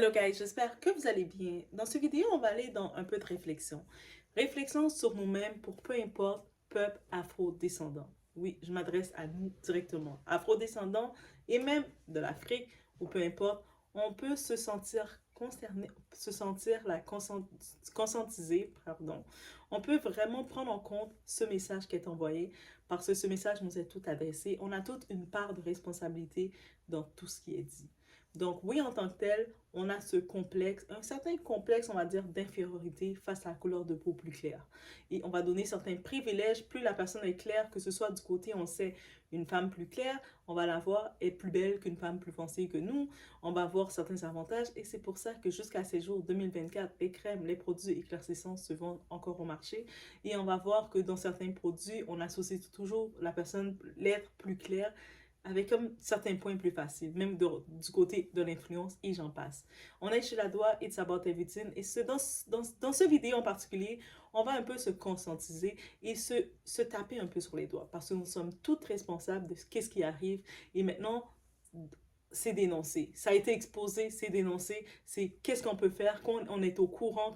Hello guys, j'espère que vous allez bien. Dans cette vidéo, on va aller dans un peu de réflexion. Réflexion sur nous-mêmes pour peu importe peuple afro-descendant. Oui, je m'adresse à nous directement. Afro-descendants et même de l'Afrique ou peu importe, on peut se sentir concerné, se sentir conscientisé, pardon. On peut vraiment prendre en compte ce message qui est envoyé parce que ce message nous est tout adressé. On a toute une part de responsabilité dans tout ce qui est dit. Donc oui, en tant que tel, on a ce complexe, un certain complexe, on va dire, d'infériorité face à la couleur de peau plus claire. Et on va donner certains privilèges, plus la personne est claire, que ce soit du côté, on sait, une femme plus claire, on va la voir être plus belle qu'une femme plus foncée que nous, on va avoir certains avantages, et c'est pour ça que jusqu'à ces jours 2024, les crèmes, les produits éclaircissants se vendent encore au marché, et on va voir que dans certains produits, on associe toujours la personne, l'être plus claire, avec comme certains points plus faciles, même du côté de l'influence, et j'en passe. On est chez La Doigt, It's About Everything, et dans ce vidéo en particulier, on va un peu se conscientiser et se taper un peu sur les doigts, parce que nous sommes toutes responsables de ce qui arrive, et maintenant, c'est dénoncé. Ça a été exposé, c'est dénoncé, c'est qu'est-ce qu'on peut faire quand on est au courant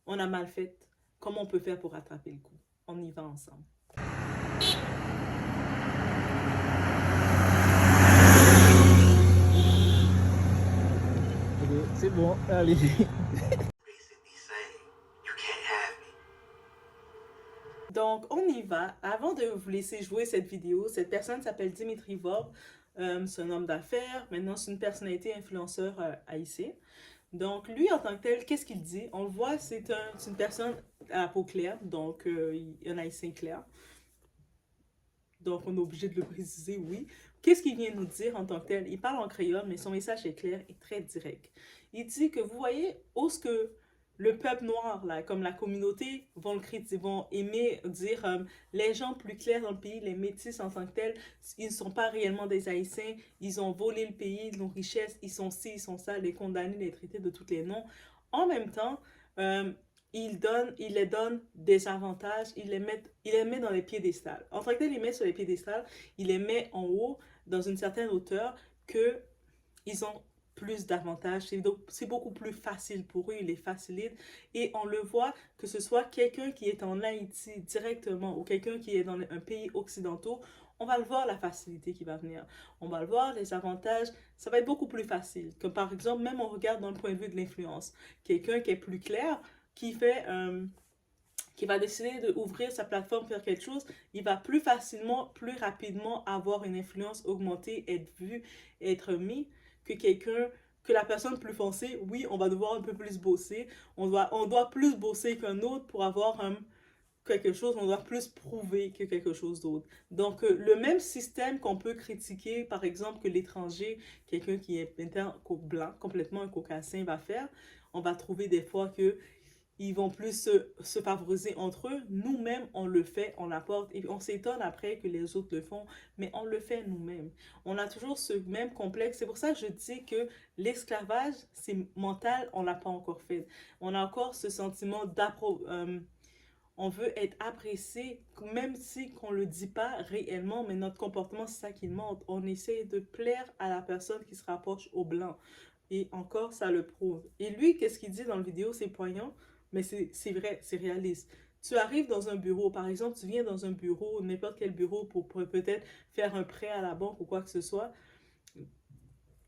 qu'on a mal fait, comment on peut faire pour rattraper le coup. On y va ensemble. Ok, c'est bon, allez. Donc, on y va. Avant de vous laisser jouer cette vidéo, cette personne s'appelle Dimitri Vorb. C'est un homme d'affaires. Maintenant, c'est une personnalité influenceur haïtienne. Donc, lui, en tant que tel, qu'est-ce qu'il dit? On le voit, c'est une personne à la peau claire, donc un haïtien clair. Donc, on est obligé de le préciser, oui. Qu'est-ce qu'il vient nous dire en tant que tel? Il parle en créole, mais son message est clair et très direct. Il dit que vous voyez où ce que le peuple noir, là, comme la communauté, vont le critiquer, vont aimer dire les gens plus clairs dans le pays, les métis en tant que tels, ils ne sont pas réellement des Haïtiens, ils ont volé le pays, nos richesses, ils sont ci, ils sont ça, les condamnés, les traités de tous les noms. En même temps, euh, il les donne des avantages, il les met dans les piédestals. En tant que tel, il les met sur les piédestals, il les met en haut, dans une certaine hauteur, que ils ont plus d'avantages. C'est beaucoup plus facile pour eux, il les facilite. Et on le voit, que ce soit quelqu'un qui est en Haïti directement ou quelqu'un qui est dans un pays occidentaux, on va le voir la facilité qui va venir. On va le voir, les avantages, ça va être beaucoup plus facile. Comme par exemple, même on regarde dans le point de vue de l'influence. Quelqu'un qui est plus clair, qui fait qui va décider d'ouvrir sa plateforme, faire quelque chose, il va plus facilement, plus rapidement avoir une influence augmentée, être vu, être mis, que quelqu'un, que la personne plus foncée. Oui, on va devoir un peu plus bosser, on doit plus bosser qu'un autre pour avoir quelque chose, on doit plus prouver que quelque chose d'autre. Donc, le même système qu'on peut critiquer, par exemple, que l'étranger, quelqu'un qui est blanc, complètement un caucasien va faire, on va trouver des fois que ils vont plus se favoriser entre eux. Nous-mêmes, on le fait, on l'apporte. Et on s'étonne après que les autres le font, mais on le fait nous-mêmes. On a toujours ce même complexe. C'est pour ça que je dis que l'esclavage, c'est mental, on l'a pas encore fait. On a encore ce sentiment on veut être apprécié, même si qu'on le dit pas réellement, mais notre comportement, c'est ça qui montre. On essaie de plaire à la personne qui se rapproche au blanc. Et encore, ça le prouve. Et lui, qu'est-ce qu'il dit dans la vidéo? C'est poignant, mais c'est vrai, c'est réaliste. Tu arrives dans un bureau, par exemple, tu viens dans un bureau, n'importe quel bureau pour peut-être faire un prêt à la banque ou quoi que ce soit.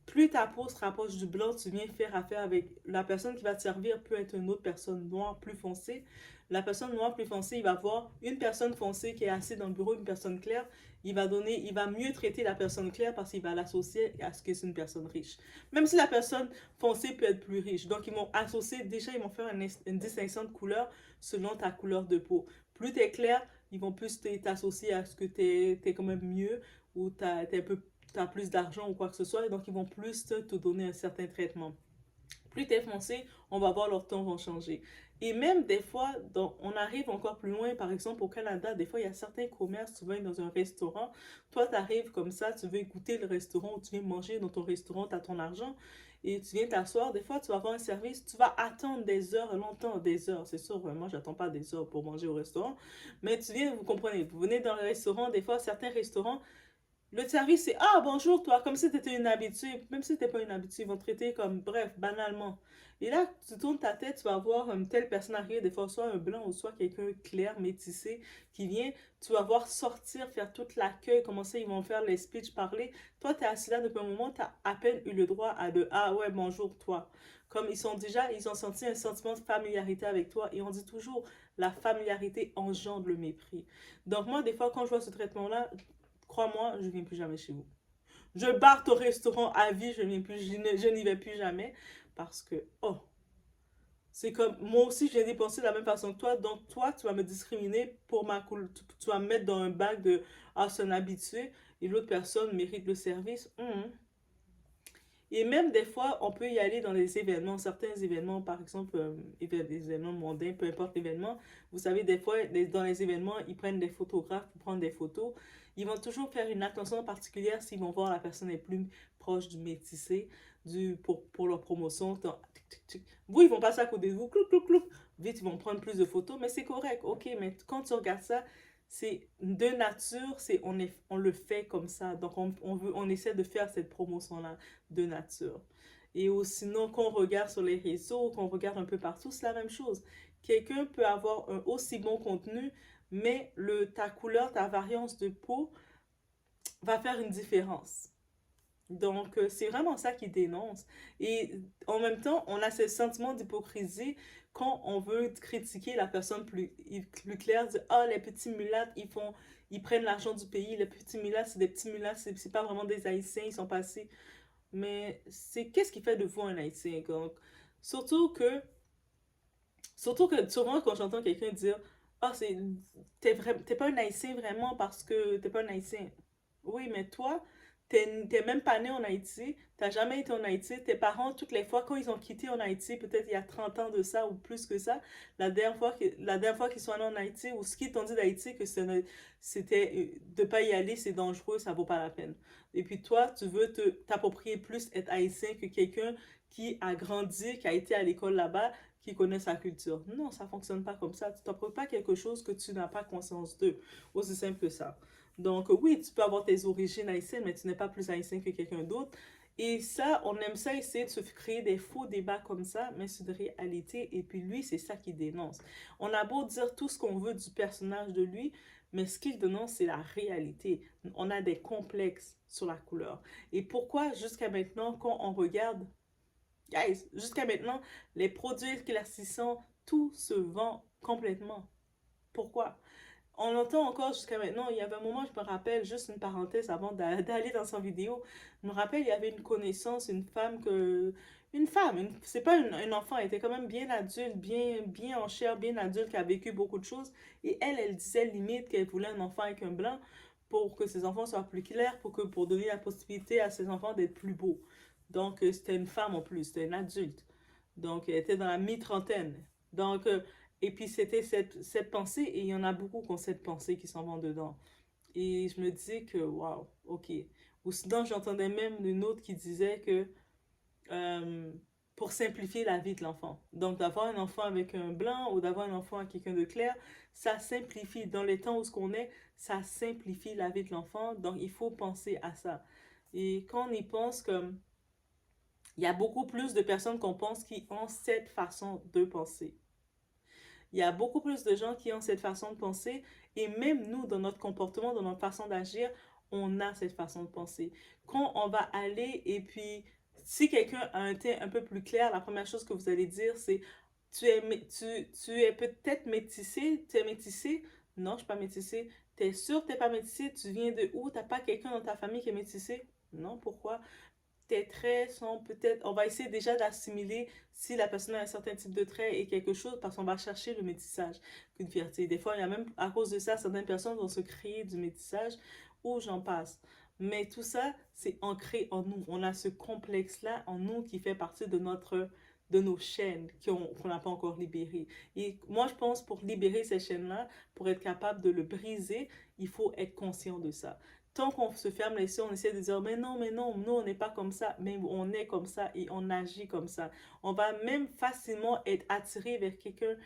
Plus ta peau se rapproche du blanc, tu viens faire affaire avec la personne qui va te servir peut être une autre personne noire plus foncée. La personne noire plus foncée, il va voir une personne foncée qui est assise dans le bureau, une personne claire. Il va mieux traiter la personne claire parce qu'il va l'associer à ce que c'est une personne riche. Même si la personne foncée peut être plus riche. Donc, ils vont associer, déjà, ils vont faire une distinction de couleur selon ta couleur de peau. Plus tu es clair, ils vont plus t'associer à ce que tu es quand même mieux ou tu es un peu as plus d'argent ou quoi que ce soit, donc ils vont plus te donner un certain traitement. Plus tu es foncé, on va voir leur ton vont changer. Et même des fois, donc, on arrive encore plus loin, par exemple au Canada, des fois il y a certains commerces, tu vas dans un restaurant, toi tu arrives comme ça, tu veux écouter le restaurant, tu viens manger dans ton restaurant, tu as ton argent, et tu viens t'asseoir, des fois tu vas avoir un service, tu vas attendre des heures, longtemps, des heures, c'est sûr, moi j'attends pas des heures pour manger au restaurant, mais tu viens, vous comprenez, vous venez dans le restaurant, des fois certains restaurants, Le service, c'est ah bonjour toi, comme si t'étais une habituée. Même si t'es pas une habituée, ils vont te traiter comme bref, banalement. Et là, tu tournes ta tête, tu vas voir une telle personne arriver, des fois soit un blanc ou soit quelqu'un clair, métissé, qui vient. Tu vas voir sortir, faire toute l'accueil, commencer, ils vont faire les speeches, parler. Toi, t'es assis là depuis un moment, t'as à peine eu le droit à de ah ouais, bonjour toi. Comme ils sont déjà, ils ont senti un sentiment de familiarité avec toi. Et on dit toujours, la familiarité engendre le mépris. Donc moi, des fois, quand je vois ce traitement-là, crois-moi, je ne viens plus jamais chez vous. Je barre ton restaurant à vie, je n'y vais plus jamais. Parce que, oh, c'est comme, moi aussi, j'ai dépensé de la même façon que toi. Donc, toi, tu vas me discriminer pour ma couleur. Tu vas me mettre dans un bac de, ah, c'est un habitué. Et l'autre personne mérite le service. Et même des fois, on peut y aller dans des événements, certains événements, par exemple, des événements mondains, peu importe l'événement. Vous savez, des fois, dans les événements, ils prennent des photographes pour prendre des photos. Ils vont toujours faire une attention particulière s'ils vont voir la personne est plus proche du métissé, pour leur promotion. Vous, ils vont passer à côté de vous, clouc, clouc, clouc. Vite, ils vont prendre plus de photos, mais c'est correct, ok. Mais quand tu regardes ça, c'est de nature, on le fait comme ça. Donc, on essaie de faire cette promotion-là de nature. Et sinon, quand on regarde sur les réseaux, quand on regarde un peu partout, c'est la même chose. Quelqu'un peut avoir un aussi bon contenu, mais ta couleur, ta variance de peau va faire une différence. Donc, c'est vraiment ça qui dénonce. Et en même temps, on a ce sentiment d'hypocrisie quand on veut critiquer la personne plus claire, dire, ah, les petits mulattes, ils prennent l'argent du pays, les petits mulattes, c'est des petits mulattes, c'est pas vraiment des Haïtiens, ils sont passés. Mais qu'est-ce qui fait de vous un Haïtien? Donc, surtout que, surtout que souvent, quand j'entends quelqu'un dire, ah, t'es pas un Haïtien vraiment parce que t'es pas un Haïtien. Oui, mais toi, t'es même pas né en Haïti, t'as jamais été en Haïti. Tes parents, toutes les fois, quand ils ont quitté en Haïti, peut-être il y a 30 ans de ça ou plus que ça, la dernière fois qu'ils sont allés en Haïti, ou ce qu'ils t'ont dit d'Haïti, que c'était de pas y aller, c'est dangereux, ça vaut pas la peine. Et puis toi, tu veux t'approprier plus être haïtien que quelqu'un qui a grandi, qui a été à l'école là-bas, qui connaît sa culture. Non, ça fonctionne pas comme ça. Tu t'appropries pas quelque chose que tu n'as pas conscience de. Aussi simple que ça. Donc, oui, tu peux avoir tes origines haïtiennes, mais tu n'es pas plus haïtien que quelqu'un d'autre. Et ça, on aime ça essayer de se créer des faux débats comme ça, mais c'est de réalité. Et puis lui, c'est ça qu'il dénonce. On a beau dire tout ce qu'on veut du personnage de lui, mais ce qu'il dénonce, c'est la réalité. On a des complexes sur la couleur. Et pourquoi, jusqu'à maintenant, quand on regarde, guys, jusqu'à maintenant, les produits éclaircissants, tout se vend complètement. Pourquoi? On entend encore jusqu'à maintenant, il y avait un moment, je me rappelle, juste une parenthèse avant d'aller dans son vidéo, je me rappelle, il y avait une connaissance, une femme, c'est pas un enfant, elle était quand même bien adulte, bien en chair, bien adulte, qui a vécu beaucoup de choses, et elle disait limite qu'elle voulait un enfant avec un blanc pour que ses enfants soient plus clairs, pour donner la possibilité à ses enfants d'être plus beaux. Donc, c'était une femme en plus, c'était une adulte. Donc, elle était dans la mi-trentaine. Donc, et puis c'était cette pensée, et il y en a beaucoup qui ont cette pensée qui s'en vont dedans. Et je me disais que, waouh, ok. Ou sinon, j'entendais même une autre qui disait que euh, pour simplifier la vie de l'enfant. Donc, d'avoir un enfant avec un blanc ou d'avoir un enfant avec quelqu'un de clair, ça simplifie. Dans les temps où ce qu'on est, ça simplifie la vie de l'enfant. Donc, il faut penser à ça. Et quand on y pense, comme il y a beaucoup plus de personnes qu'on pense qui ont cette façon de penser. Il y a beaucoup plus de gens qui ont cette façon de penser et même nous, dans notre comportement, dans notre façon d'agir, on a cette façon de penser. Quand on va aller et puis, si quelqu'un a un teint un peu plus clair, la première chose que vous allez dire, c'est tu es peut-être métissé, tu es métissé. Non, je ne suis pas métissé. Tu es sûr que tu n'es pas métissé? Tu viens de où? Tu n'as pas quelqu'un dans ta famille qui est métissé? Non, pourquoi? Tes traits sont peut-être... On va essayer déjà d'assimiler si la personne a un certain type de trait et quelque chose parce qu'on va chercher le métissage qu'une fierté. Des fois, il y a même, à cause de ça, certaines personnes vont se créer du métissage ou j'en passe. Mais tout ça, c'est ancré en nous. On a ce complexe-là en nous qui fait partie de nos chaînes qu'on n'a pas encore libérées. Et moi, je pense pour libérer ces chaînes-là, pour être capable de le briser, il faut être conscient de ça. Tant qu'on se ferme les yeux, on essaie de dire, mais non, nous, on n'est pas comme ça, mais on est comme ça et on agit comme ça. On va même facilement être attiré vers quelqu'un.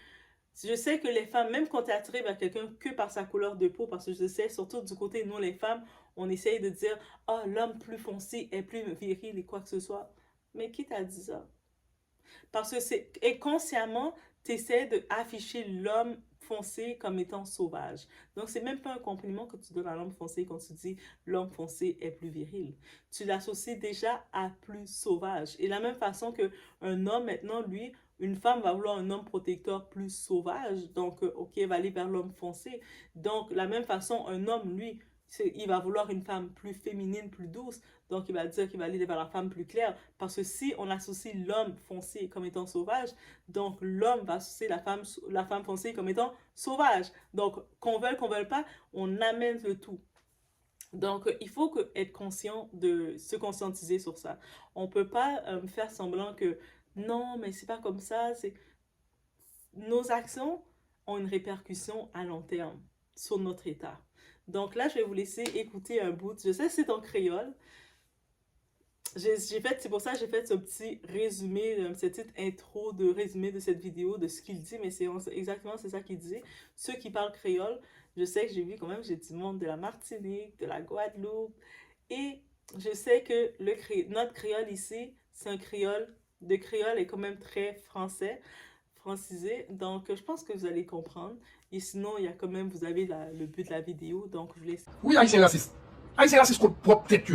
Je sais que les femmes, même quand tu es attiré vers quelqu'un que par sa couleur de peau, parce que je sais, surtout du côté, nous, les femmes, on essaye de dire, ah, oh, l'homme plus foncé est plus viril et quoi que ce soit. Mais qui t'a dit ça? Parce que c'est inconsciemment, tu essaies d'afficher l'homme foncé comme étant sauvage. Donc, c'est même pas un compliment que tu donnes à l'homme foncé quand tu dis l'homme foncé est plus viril. Tu l'associes déjà à plus sauvage. Et de la même façon qu'un homme, maintenant, lui, une femme va vouloir un homme protecteur plus sauvage. Donc, OK, elle va aller vers l'homme foncé. Donc, de la même façon, un homme, lui, il va vouloir une femme plus féminine, plus douce. Donc, il va dire qu'il va aller vers la femme plus claire. Parce que si on associe l'homme foncé comme étant sauvage, donc l'homme va associer la femme foncée comme étant sauvage. Donc, qu'on veuille pas, on amène le tout. Donc, il faut être conscient de se conscientiser sur ça. On ne peut pas faire semblant que non, mais c'est pas comme ça. Nos actions ont une répercussion à long terme sur notre état. Donc là, je vais vous laisser écouter un bout. Je sais que c'est en créole. C'est pour ça que j'ai fait ce petit résumé, cette petite intro de résumé de cette vidéo, de ce qu'il dit, mais c'est exactement ça qu'il disait. Ceux qui parlent créole, je sais que j'ai vu quand même, j'ai du monde de la Martinique, de la Guadeloupe, et je sais que notre créole ici, c'est un créole, le créole est quand même très français, francisé, donc je pense que vous allez comprendre. Et sinon, il y a quand même, vous avez le but de la vidéo, donc je vous laisse. Oui, Haïtien raciste. Haïtien raciste contre propre tête.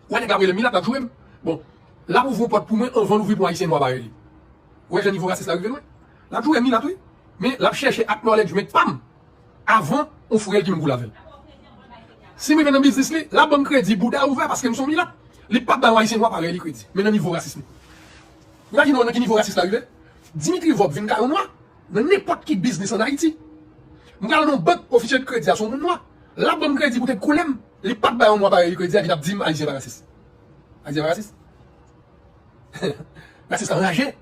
Ouais, les gars, le minat a joué. Bon, là où vous pouvez pour moi, on va l'ouvrir pour Haïtien noir par lui. Ouais, j'ai un niveau raciste là, vous la joué minat, oui. Mais la cherche acknowledgement, pam, avant, on ferait qui me la veille. Si je viens dans le business, la banque crédit, Bouddha ouvert parce que nous sommes minat. Les papes dans Haïtien noir par lui crédit. Mais dans niveau racisme. Imaginez, on a quel niveau raciste là, Dimitri Vob vient de noir, dans n'importe quel business en Haïti. Nous avons une banque officielle de crédit à son monde noir. La banque crédit pour être coulé, les papes dans noir par lui crédit, il a dit Haïtien raciste. Haïtien raciste. Raciste enragé.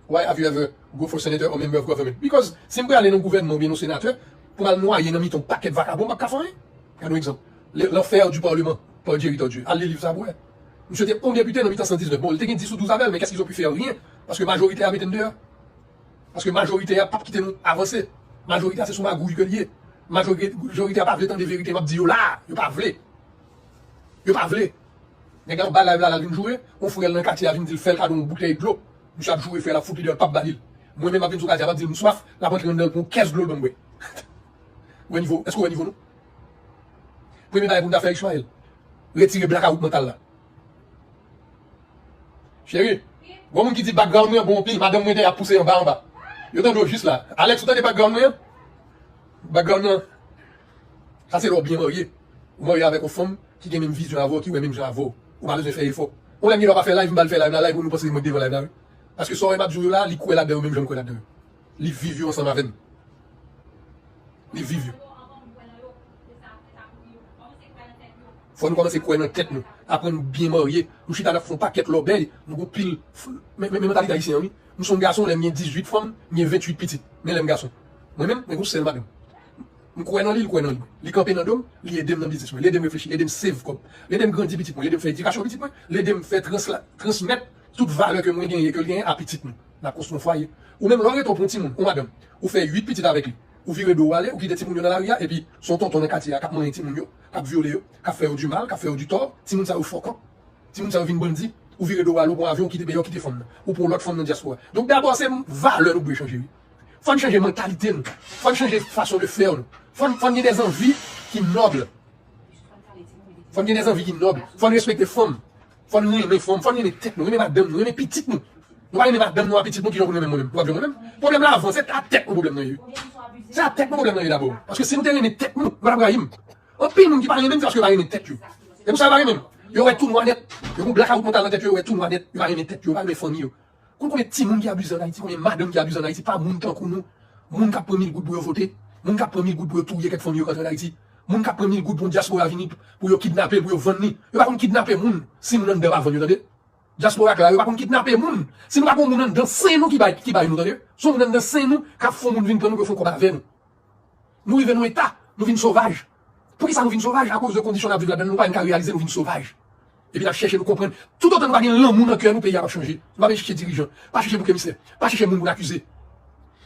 Why have you ever go for senator or member of government? Because si je aller dans le gouvernement ou bien au sénateur, pour aller noyer dans ton paquet de vagabonds, pas qu'à faire. Un exemple. L'enfer du Parlement, par Dieu, Dieu. Allez, livre ça, ouais. Monsieur était combien de députés dans 1919? Bon, il était 10 ou 12 avec, mais qu'est-ce qu'ils ont pu faire? Rien. Parce que majorité a mis dehors. Parce que majorité a pas quitté nous avancer. Majorité c'est son magouille que lié. Majorité a pas voulu tant de vérité. M'a dit, là, il pas voulu. Il pas voulu. Les gars, là, la vient jouer, on fourre dans le quartier, vient dire, faire une bouteille de l'eau. Monsieur a joué, faire la foutre de pape Badil. Moi-même, je viens sur le quartier, je dire, nous soif, la rentre dans pour 15 de l'eau, donc, oui. Où est niveau? Est-ce qu'on est niveau, nous? Premier bail pour nous faire Ismaël. Retirer blackout mental là. Chérie, bon monde qui dit background noir, bon pile, madame Mwende a poussé en bas. Yo t'en juste là. Alex, vous avez background noir? Background noir. Ça c'est l'homme bien marié. Vous mariez avec une femme qui a la même vision à vous, qui a même genre à vous. Ou pas besoin de faire il faut. On l'a mis, on va faire live, on va faire live, nous pensons que nous devons live. Parce que ça aurait pas de là, il couait là-dedans, même je me couais là-dedans. Ils vivent ensemble avec nous. Ils vivent. Faut nous commencer à courir dans la tête, nous. Après, nous bien mariés. Nous, chita, nous faisons paquet l'obel. Nous, avons pile. Même mentalité haïtienne, oui. Nous sommes garçons, nous avons 18 femmes, nous avons 28 petites. Mais les garçons. Moi-même, nous sommes madame. Nous courir dans l'île, nous courir dans l'île. Les camper dans l'homme, les aider dans le business, les aider réfléchir, les aider save comme. Les aider grandir petit, les aider faire éducation petit, les aider faire transmettre toute valeur que moi gagne, que gagne à petit, nous. La construction foyer. Ou même, l'aurait ton petit monde, ou madame. Ou fait 8 petites avec lui. Ou virez d'eau aller, ou quitter Timoun dans la rue, et puis son tonton dans le quartier, cap moyen Timoun, cap violer, cap faire du mal, cap faire du tort, Timoun ça ou faucon, Timoun ça ou vin bandi, ou virez d'eau aller, ou pour avion, quitter femme, ou pour l'autre femme dans la diaspora. Donc d'abord, c'est valeur nous pour changer. Faut changer mentalité, nous. Faut changer façon de faire, nous. Faut avoir des envies qui nobles. Faut avoir des envies qui nobles. Faut respecter les femmes. Faut nous aimer les femmes, faut nous aimer tête, nous aimer madame, nous aimer petite, nous. Nous pas aimer madame, nous petite, nous qui nous aimer moi-même. Moi-même. Problème là avant, c'est la tête, problème là. C'est la tête, mon problème d'abord. Parce que si nous tenons une tête, nous, Madame Brahim, on paye nous qui parlent même parce que nous avons une tête. Et vous savez, même, il y aurait tout noir net. Il y aurait un blackout mental dans la tête, il y aurait tout noir net. Il y aurait une tête, il y aurait une famille. Quand on est petit monde qui abuse en Haïti, on est madame qui abuse en Haïti, pas monde tant que nous. Monde qui a pris 1000 gouttes pour voter, monde qui a pris 1000 gouttes pour touiller quelques familles en Haïti, monde qui a pris 1000 gouttes pour diaspora venir, pour kidnapper, pour vendre. Il n'y a pas de kidnapper monde si nous n'avons pas vendu, vous diaspora là, il n'y a pas de kidnapper monde. Si nous n'avons pas dans saint nous qui baillent nous, vous si nous dans saint nous, qui font nous venir prendre nous, qui font combat avec nous. Nous vivons dans l'état, nous vivons sauvages. Pour qui ça nous vivons sauvages? À cause de conditions de vivre là-dedans, nous ne pouvons pas réaliser, nous vivons sauvages. Et puis là, chercher, nous comprendre. Tout autant nous pas gagner l'amour dans le cœur, nous pays à changer. Nous pas chercher dirigeant, pas chercher pour commissaire, pas chercher monde pour accuser.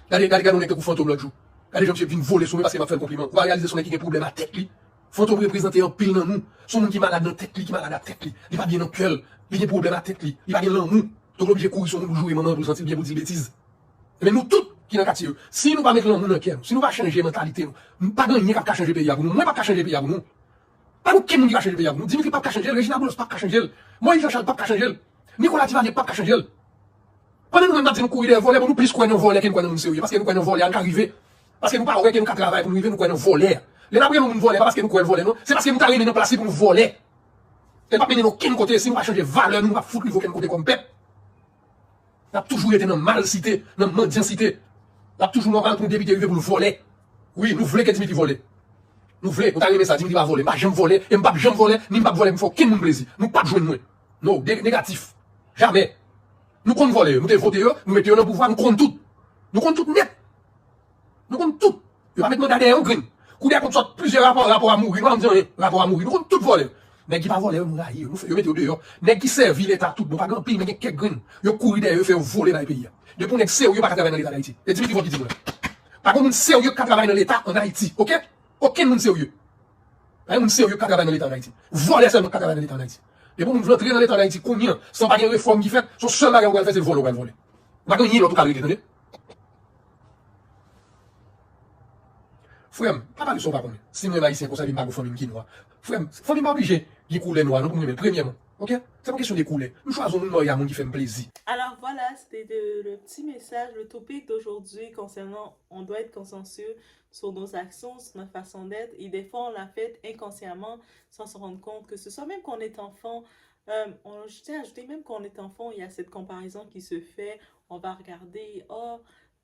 Regardez, nous sommes fantôme l'autre jour. Regardez, je viens voler sur moi parce qu'il m'a fait le compliment. On va réaliser son qui a un problème à tête, lui. Fantôme représenter en pile dans nous. Son monde qui est malade dans tête, qui est malade à tête, lui. Il va bien dans le cœur. Il a un problème à tête, lui. Il va bien dans nous. Donc, l'objet courir sur nous, jouer, maman, pour sentir bien, pour dire bêtises. Mais nous, tous, qui dans le quartier, si nous pas mettre l'amour dans le cœur, si nous pas changer la mentalité, nous pas gagner qu'à changer le pays pour nous. Moi, pas changer le pays pour nous. Pas nous, qui nous changer le pays pour nous. Dimitri pas changer, Régina Boulos pas changer. Moi, Jean-Charles pas changer. Nicolas Tivanier pas changer. Pendant nous, nous courir des volets, nous plus quoi nous voler, qu'nous quoi nous sérieux. Parce que nous quoi nous voler, on arrive. Parce que nous pas aurait que nous travailler pour nous vivre, nous quoi nous voler. Les n'a pas nous voler, parce que nous quoi voler, non. C'est parce que nous arrivons dans place pour nous voler. Et pas mener nous aucun côté, si nous pas changer valeur, nous pas foutre nous aucun côté comme peuple. Nous avons toujours été dans mal cité, dans mendicité. Nous avons toujours moral pour nous débiter pour nous voler. Oui, nous voulons que Dimitri vole. Nous voulons, nous avons ça, Dimitri va voler. Pas jamais voler, et pas jamais voler, ni pas voler, il faut aucun monde plaisir. Nous pas jouer nous. Non, négatif. Jamais. Nous comptons voler, nous devons voter, nous mettons dans le pouvoir, nous comptons tout. Nous comptons tout net. Nous comptons tout. Nous ne pas mettre derrière un green. Quand on sort plusieurs rapports à mourir, nous disons rapport à mourir, nous comptons tout voler. Nèg qui pas voler, nous railler, nous fait mettre dehors. Nèg qui servi l'état tout, bon pas grand pile, mais quelques green. Yo courir derrière, fait voler dans le pays. Depuis nèg sérieux pas travailler dans l'état d'Haïti. Et dis-moi qui vont dire. Par contre, moun sérieux qui travaille dans l'état en Haïti, OK? Aucun moun sérieux. Un moun sérieux qui travaille dans l'état en Haïti. Voler seulement qui travaille dans l'état en Haïti. Et pour nous entrer dans l'état d'Haïti, combien, sans pas une réforme qui fait, son seul bagage qu'on va faire, c'est le voler, on va le voler. On va gagner l'autre carré, attendez. Frère, pas de son pas connaître. Si nous haïtiens, qu'on savait pas que famille qui noire. Frère, famille pas obligé, d'y couler noir, nous, premièrement. OK? C'est pas question de couler. Nous choisissons nous, il y a un monde qui fait un plaisir. Alors voilà, c'était le petit message, le topic d'aujourd'hui concernant on doit être consciencieux sur nos actions, sur notre façon d'être. Et des fois, on l'a fait inconsciemment sans se rendre compte que ce soit même quand on est enfant. Je tiens à ajouter, même quand on est enfant, il y a cette comparaison qui se fait. On va regarder,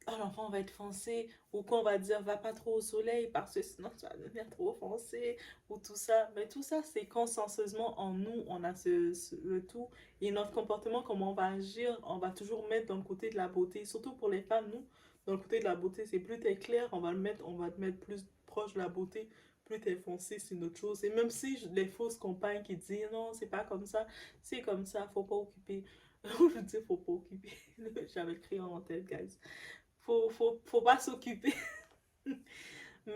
l'enfant va être foncé, ou qu'on va dire va pas trop au soleil parce que sinon tu vas devenir trop foncé, ou tout ça. Mais tout ça, c'est consciencieusement en nous, on a le tout. Et notre comportement, comment on va agir, on va toujours mettre dans le côté de la beauté, surtout pour les femmes, nous, dans le côté de la beauté, c'est plus t'es clair, on va te mettre plus proche de la beauté, plus t'es foncé, c'est une autre chose. Et même si les fausses compagnes qui disent non, c'est pas comme ça, c'est comme ça, faut pas occuper. Je dis faut pas occuper. J'avais le crayon en tête, guys. Faut pas s'occuper.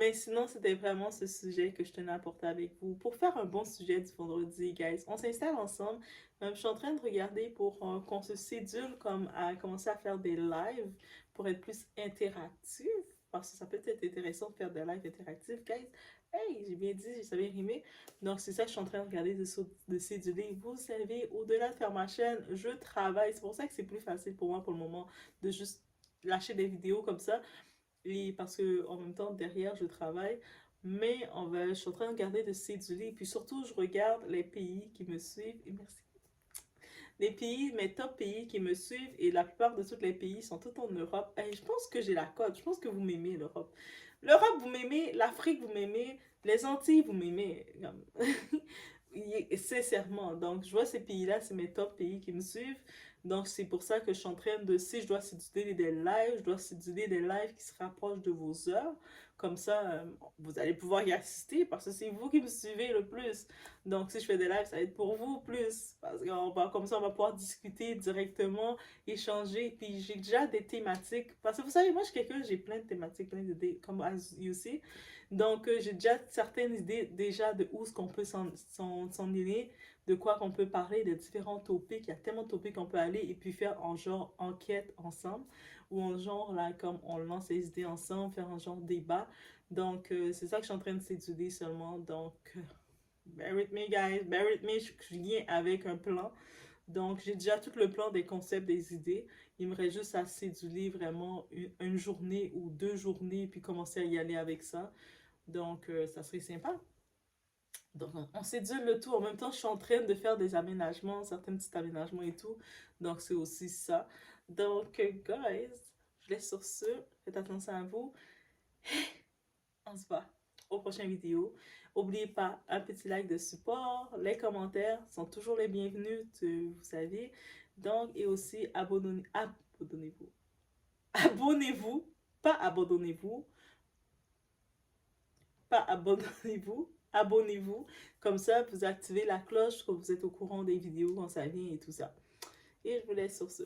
Mais sinon, c'était vraiment ce sujet que je tenais à apporter avec vous. Pour faire un bon sujet du vendredi, guys, on s'installe ensemble. Je suis en train de regarder pour qu'on se sédule comme à commencer à faire des lives pour être plus interactif. Parce que ça peut être intéressant de faire des lives interactifs, guys. Hey, j'ai bien dit, je savais rimer. Donc, c'est ça que je suis en train de regarder, de séduler. Vous savez, au-delà de faire ma chaîne, je travaille. C'est pour ça que c'est plus facile pour moi pour le moment de juste lâcher des vidéos comme ça. Et parce que en même temps, derrière, je travaille. Mais je suis en train de regarder de séduler. Et puis surtout, je regarde les pays qui me suivent. Et merci. Les pays, mes top pays qui me suivent. Et la plupart de tous les pays sont tout en Europe. Et je pense que j'ai la cote. Je pense que vous m'aimez, l'Europe. L'Europe, vous m'aimez. L'Afrique, vous m'aimez. Les Antilles, vous m'aimez. Sincèrement. Donc, je vois ces pays-là, c'est mes top pays qui me suivent. Donc, c'est pour ça que je suis en train de, si je dois séduler des lives, je dois séduler des lives qui se rapprochent de vos heures. Comme ça, vous allez pouvoir y assister parce que c'est vous qui me suivez le plus. Donc, si je fais des lives, ça va être pour vous plus. Parce que comme ça, on va pouvoir discuter directement, échanger. Puis, j'ai déjà des thématiques. Parce que vous savez, moi, je suis quelqu'un, j'ai plein de thématiques, plein d'idées, comme as you see. Donc, j'ai déjà certaines idées déjà de où est-ce qu'on peut s'en aller, de quoi qu'on peut parler, de différents topics. Il y a tellement de topics qu'on peut aller et puis faire en genre enquête ensemble ou en genre, là, comme on lance les idées ensemble, faire un genre débat. Donc, c'est ça que je suis en train de séduire seulement. Donc, bear with me, guys. Bear with me. Je viens avec un plan. Donc, j'ai déjà tout le plan des concepts, des idées. Il me reste juste à séduire vraiment une journée ou 2 journées puis commencer à y aller avec ça. Donc, ça serait sympa. Donc, on sédule le tout. En même temps, je suis en train de faire des aménagements, certains petits aménagements et tout. Donc, c'est aussi ça. Donc, guys, je laisse sur ce. Faites attention à vous. On se voit aux prochaines vidéos. N'oubliez pas un petit like de support. Les commentaires sont toujours les bienvenus, vous savez. Donc, et aussi, abonnez-vous. Abonnez-vous. Pas abandonnez-vous. Pas abonnez-vous. Abonnez-vous. Comme ça, vous activez la cloche quand vous êtes au courant des vidéos, quand ça vient et tout ça. Et je vous laisse sur ce.